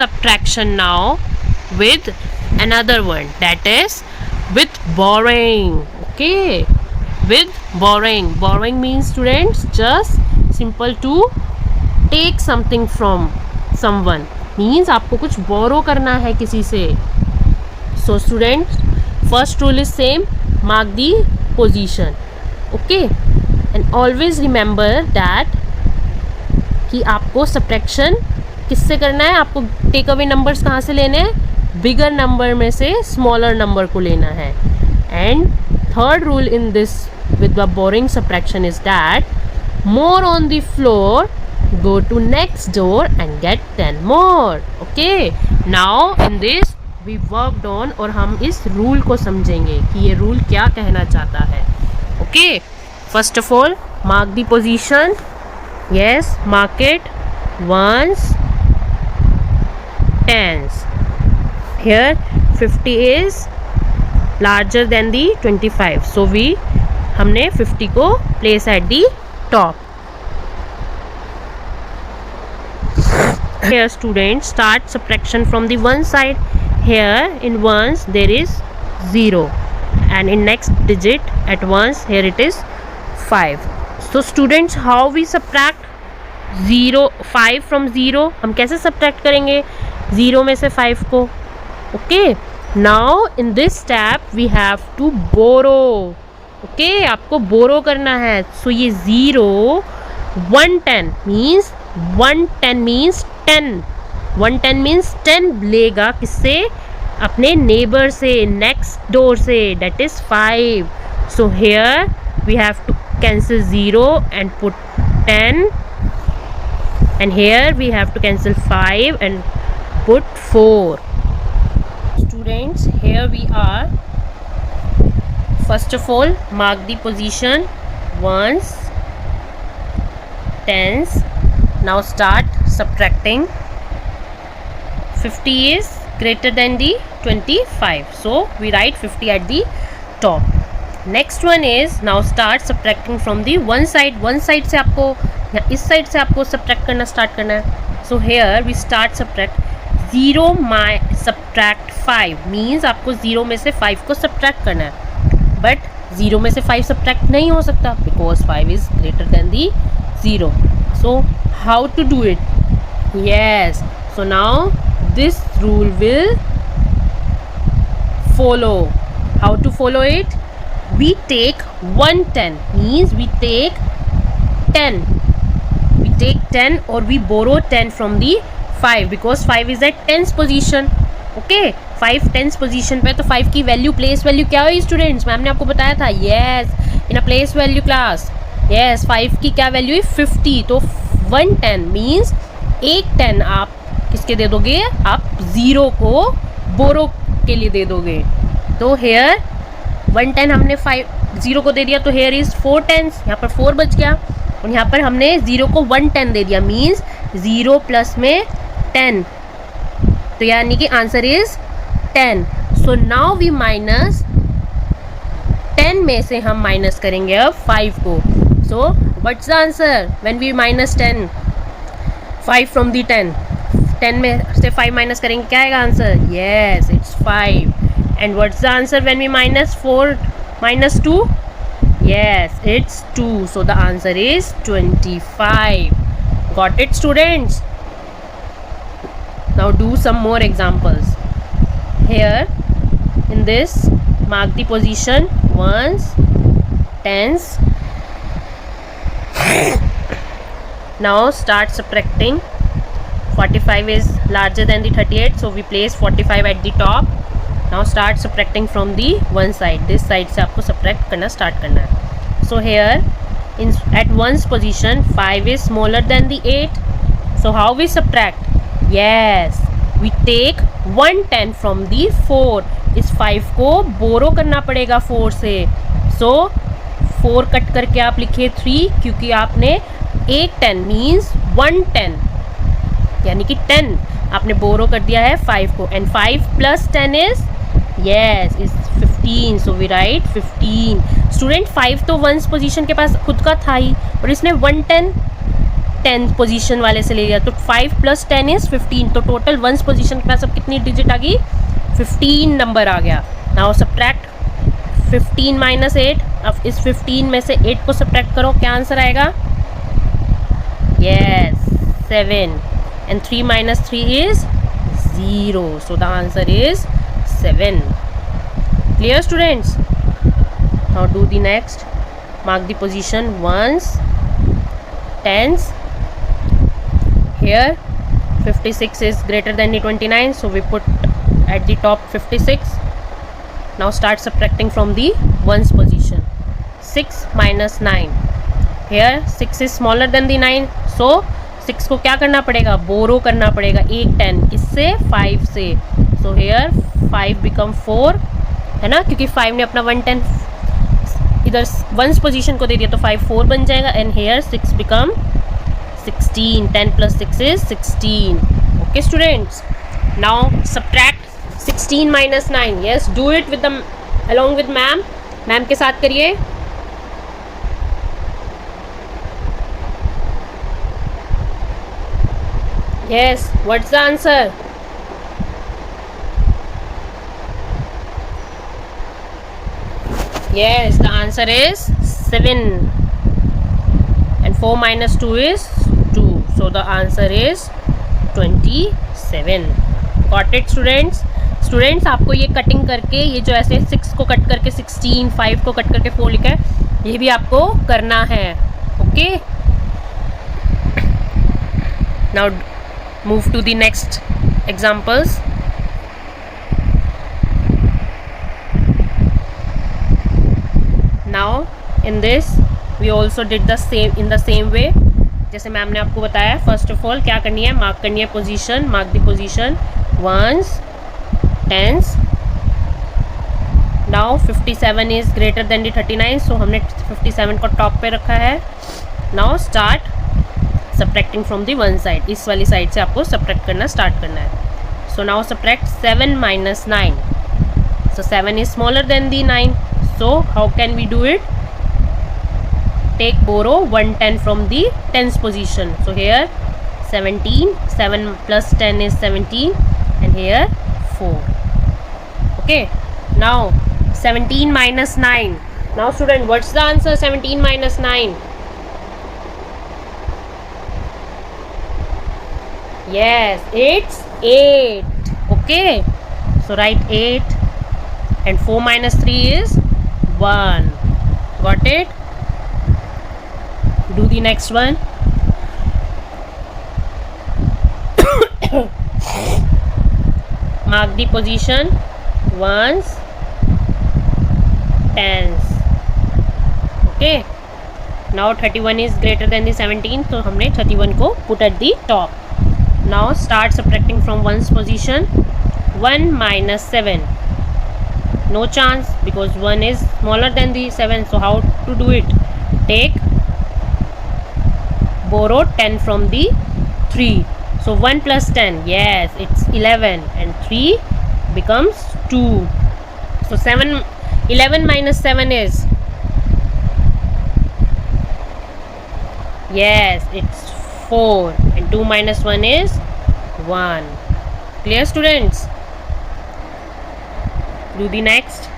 subtraction now with another one, that is with borrowing. Okay, with borrowing means, students, just simple to take something from someone, means आपको कुछ borrow करना है किसी से. So students, first rule is same, mark the position. Okay, and always remember that कि आपको subtraction किससे करना है, आपको टेक अवे नंबर्स कहाँ से लेने हैं, बिगर नंबर में से स्मॉलर नंबर को लेना है. And third rule in this with the boring subtraction is that more on the floor, go to next door and get 10 more. Okay, now in this we worked on, और हम इस rule को समझेंगे कि ये रूल क्या कहना चाहता है. Okay, first of all mark the position. Yes, mark it. Ones, tens. Here 50 is larger than the 25, so हमने 50 को place at the top. Here students, start subtraction from the one side. Here in ones there is 0, and in next digit at ones, here it is 5. So students, how we subtract 5 from 0? हम कैसे subtract करेंगे 0 में से 5 को? Okay, now in this step we have to borrow. Okay, आपको borrow करना है. सो ये 0 110 मीन्स 10 110 मीन्स 10 लेगा किससे, अपने नेबर से, नेक्स्ट डोर से, that is 5. So here we have to cancel 0 and put 10. And here we have to cancel 5 and put 4. Students, here we are. First of all, mark the position. Ones, tens. Now start subtracting. 50 is greater than the 25, so we write 50 at the top. Next one is, now start subtracting from the one side. One side से आपको, या इस side से आपको subtract करना start करना है. So here we start subtract 0 subtract 5 means आपको 0 में से 5 को subtract करना है. But 0 में से 5 subtract नहीं हो सकता because 5 is greater than the 0. So how to do it? Yes. So now this rule will follow. How to follow it? We take 110 means we take 10. We take 10 or we borrow 10 from the 5 because 5 is at 10th position. Okay, 5 10th position पे, तो 5 की value, place value क्या हुई students? Ma'am ने आपको बताया था. Yes, in a place value class. Yes, 5 की क्या वैल्यू है? 50. तो 110 मीन्स एक 10 आप किसके दे दोगे? आप 0 को बोरो के लिए दे दोगे. तो हेयर 110 हमने 0 को दे दिया, तो हेयर इज 4 10s. यहाँ पर 4 बच गया, और यहाँ पर हमने 0 को 110 दे दिया मीन्स 0 प्लस में 10, तो यानी कि answer is 10. So now we minus 10 में से हम माइनस करेंगे अब 5 को. So what's the answer when we minus 10 5 from the 10? 10 में से 5 माइनस करेंगे, क्या आएगा answer? Yes, it's 5. And what's the answer when we minus 4 minus 2? Yes, it's 2. So the answer is 25. Got it, students? Now do some more examples. Here in this, mark the position. Ones, tens. Now start subtracting. 45 is larger than the 38, so we place 45 at the top. Now start subtracting from the one side. This side से आपको subtract करना start करना है. So here in at ones position 5 is smaller than the 8. So how we subtract? Yes, we take 110 from the 4. इस 5 को borrow करना पड़ेगा 4 से. So 4 कट करके आप लिखिए 3, क्योंकि आपने एक 10 means 110 यानी कि 10 आपने बोरो कर दिया है 5 को. And 5 plus 10 is yes is 15, so we write 15. Student 5 तो वंस पोजीशन के पास खुद का था ही, और इसने 110 10th पोजीशन वाले से ले लिया, तो 5 + 10 इज 15, तो टोटल वंस पोजीशन के पास अब कितनी डिजिट आ गई, 15 नंबर आ गया. Now subtract 15 - 8. अब इस 15 में से 8 को सब्ट्रैक्ट करो, क्या आंसर आएगा, yes 7, and 3 - 3 is 0, so the answer is 7. Clear students? Now do the next. Mark the position ones, tens. Here 56 is greater than the 29, so we put at the top 56. Now start subtracting from the ones position. 6 - 9. Here 6 is smaller than the 9, so 6 को क्या करना पड़ेगा, बोरो करना पड़ेगा, एक 10 किससे, 5 से. So here 5 become 4, है ना, क्योंकि 5 ने अपना 1 10 इधर वंस पोजीशन को दे दिया, तो 5 4 बन जाएगा. And here 6 become 16. 10 + 6 is 16. Okay students, now subtract 16 - 9. Yes, do it with the along with ma'am के साथ करिए. Yes, what's the answer? Yes, the answer is 7. And 4 - 2 is 2. So the answer is 27. Got it students? Students, आपको ये cutting करके, ये जो ऐसे 6 को कट करके 16, 5 को कट करके 4 लिखा है, ये भी आपको करना है. Okay, now move to the next examples. Now in this we also did the same in the same way. जैसे मैम ने आपको बताया, फर्स्ट ऑफ ऑल क्या करनी है, मार्क करनी है position. Mark the position ones, tens. Now 57 is greater than the 39, सो हमने 57 को टॉप पे रखा है. Now start subtracting from the one side, इस वाली साइड से आपको सब्ट्रैक्ट करना स्टार्ट करना है. So now subtract 7 - 9. So 7 is smaller than the 9, so how can we do it, take borrow 1 10 from the 10th position. So here 17, 7 + 10 is 17, and here 4. Okay, now 17 - 9. Now student, what's the answer, 17 - 9? Yes, it's 8. Okay, so write 8, and 4 - 3 is 1. Got it? Do the next one. Mark the position ones, tens. Okay, now 31 is greater than the 17, so हमने 31 को put at the top. Now start subtracting from ones position. 1 - 7. No chance, because 1 is smaller than the 7. So how to do it? Take, borrow 10 from the 3. So 1 + 10, yes, it's 11, and 3 becomes 2. So 11 - 7 is, yes, it's 4, and 2 - 1 is 1. Clear students? Do the next.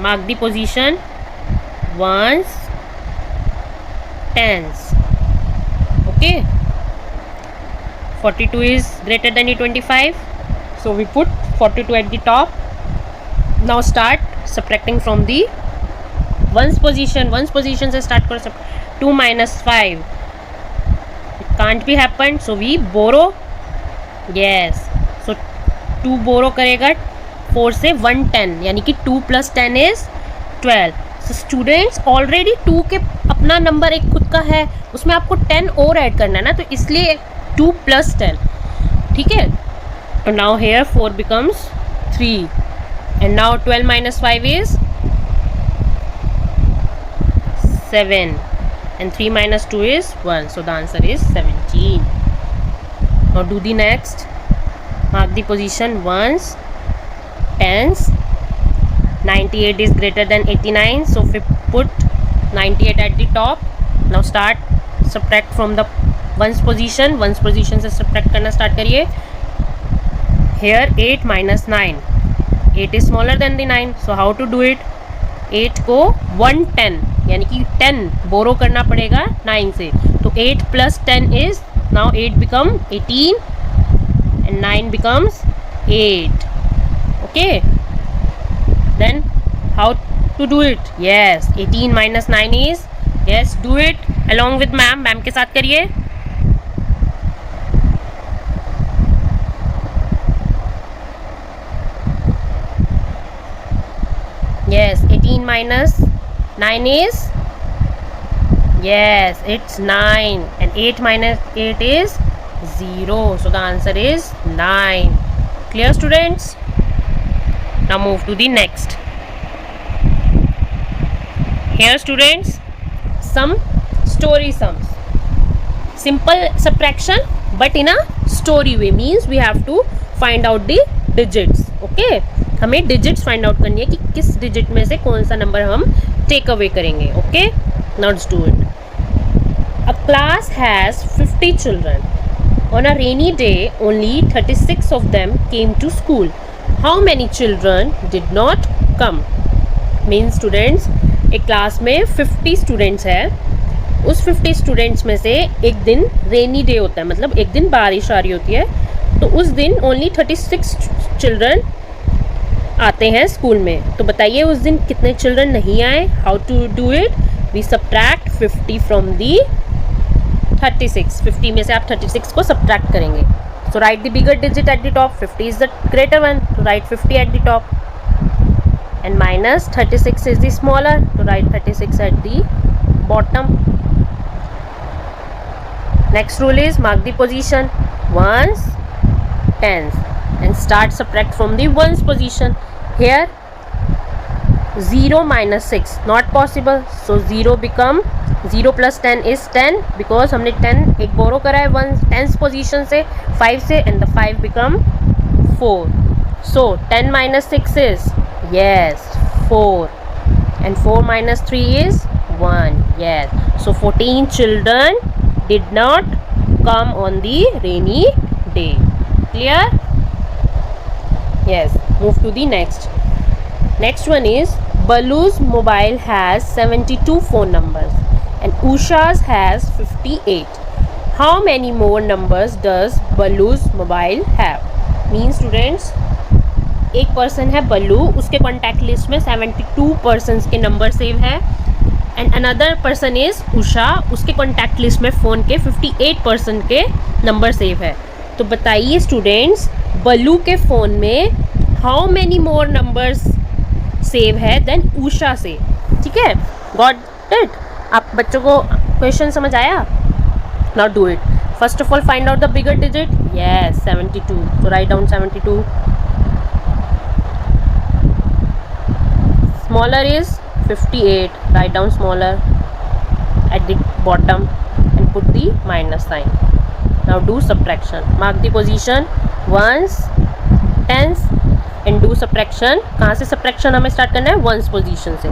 Mark the position ones, tens. Okay, 42 is greater than the 25, so we put 42 at the top. Now start subtracting from the ones position. Ones position से start करो. 2 - 5, can't be happened, so we borrow. Yes, so 2 borrow करेगा 4 से 1 10, यानी कि 2 + 10 is 12. So students, already 2 के अपना number एक खुद का है, उसमें आपको 10 और ऐड करना है ना, तो इसलिए 2 + 10. ठीक है, तो now here 4 becomes 3, and now 12 - 5 is 7, and 3 - 2 is 1, so the answer is 17. Now do the next. Mark the position ones, tens. 98 is greater than 89, so we put 98 at the top. Now start subtract from the ones position से subtract करना start करिए. Here 8 minus 9. 8 is smaller than the 9. So how to do it? 8 को 110 यानी कि 10 बोरो करना पड़ेगा 9 से. तो 8 plus 10 is, now 8 become 18 and 9 becomes 8. Okay. Then how to do it? Yes, 18 minus 9 is, yes, do it along with ma'am के साथ करिए. Yes, 18 minus 9 is, yes, it's 9, and 8 minus 8 is 0. So the answer is 9. Clear, students? Now move to the next. Here, students, some story sums. Simple subtraction but in a story way, means we have to find out the digits. Okay, हमें digits find out करनी है कि किस digit में से कौन सा number हम टेक अवे करेंगे. Okay, now let's do it. A class has 50 children. On a rainy day only 36 of them came to school. How many children did not come. Mean students, एक class में 50 students है. उस 50 students में से एक दिन rainy day होता है, मतलब एक दिन बारिश आ रही होती है. तो उस दिन ओनली 36 चिल्ड्रन आते हैं स्कूल में. तो बताइए उस दिन कितने चिल्ड्रन नहीं आए. How to do it? We subtract 50 from the 36. 50 में से आप 36 को सब्ट्रैक्ट करेंगे. So write the bigger digit at the top. 50 is the greater one, तो write 50 at the top, and minus 36 is the smaller, तो write 36 at the bottom. Next rule is mark the position ones, tens, and start subtract from the ones position. Here 0 minus 6 not possible, so 0 become 0 plus 10 is 10, because हमने 10 एक बोरो करा है 1 tens position से 5 से, and the 5 become 4. So 10 minus 6 is, yes, 4, and 4 minus 3 is 1. Yes, so 14 children did not come on the rainy day. Clear? Yes, move to the next. Next one is Balu's mobile has 72 phone numbers and Usha's has 58. How many more numbers does Balu's mobile have? Means students, एक person है बल्लू, उसके contact list में 72 persons के number save है. And another person is Usha, उसके contact list में phone के 58 person के नंबर सेव है. तो बताइए स्टूडेंट्स, बल्लू के फ़ोन में how many more numbers save है देन उषा से. ठीक है, गॉट इट? आप बच्चों को क्वेश्चन समझ आया? Now do it. First of all find out the bigger digit. Yes, 72. तो write down 72. Smaller is 58. Write down smaller at the bottom and put the minus sign. Now do subtraction. Mark the position ones, tens and do subtraction. कहाँ से subtraction हमें start करना है? ones position से.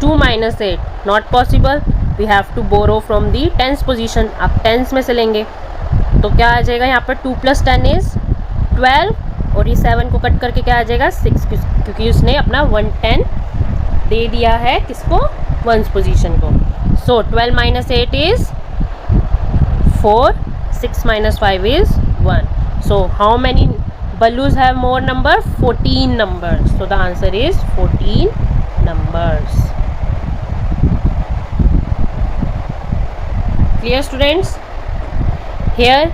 2 minus 8 not possible. We have to borrow from the tens position. आप tens में से लेंगे तो क्या आ जाएगा यहाँ पर? 2 plus 10 is 12 और ये 7 को कट करके क्या आ जाएगा? 6, क्योंकि उसने अपना 110 दे दिया है किसको? ones position को. So 12 minus 8 is 4. 6 minus 5 is 1. So how many Ballus have more number? 14 numbers. So the answer is 14 numbers. Clear students? Here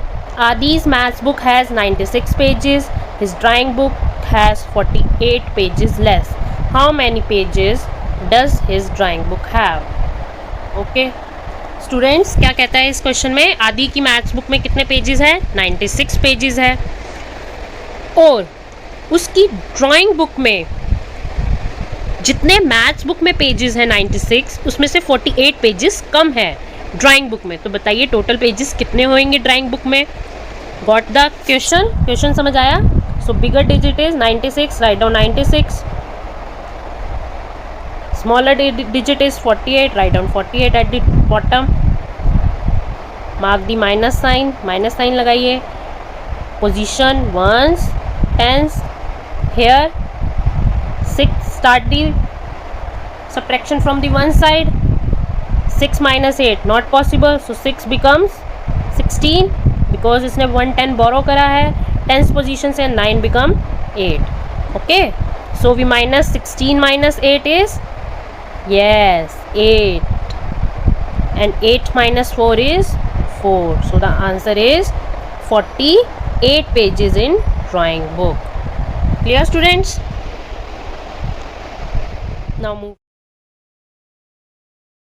Adi's maths book has 96 pages. His drawing book has 48 pages less. How many pages does his drawing book have? Okay students, क्या कहता है इस question में? आदि की maths book में कितने pages है? 96 पेजेस है. और उसकी ड्राइंग बुक में जितने मैथ्स बुक में पेजेस हैं 96, उसमें से 48 पेजेस कम है ड्राइंग बुक में. तो बताइए टोटल पेजेस कितने होंगे ड्राइंग बुक में? गॉट द क्वेश्चन समझ आया? So bigger digit is 96. Write down 96. Smaller digit is 48. Write down 48 at the bottom. mark the minus sign लगाइए. Position ones, tens. Here 6, start the subtraction from the one side. 6 minus 8 not possible, so 6 becomes 16 because इसने 110 borrow करा है. Tense position से 9 become 8. Okay, so we minus 16 minus 8 is, yes, 8, and 8 minus 4 is 4. So the answer is 48 pages in drawing book. Clear, students? Now move.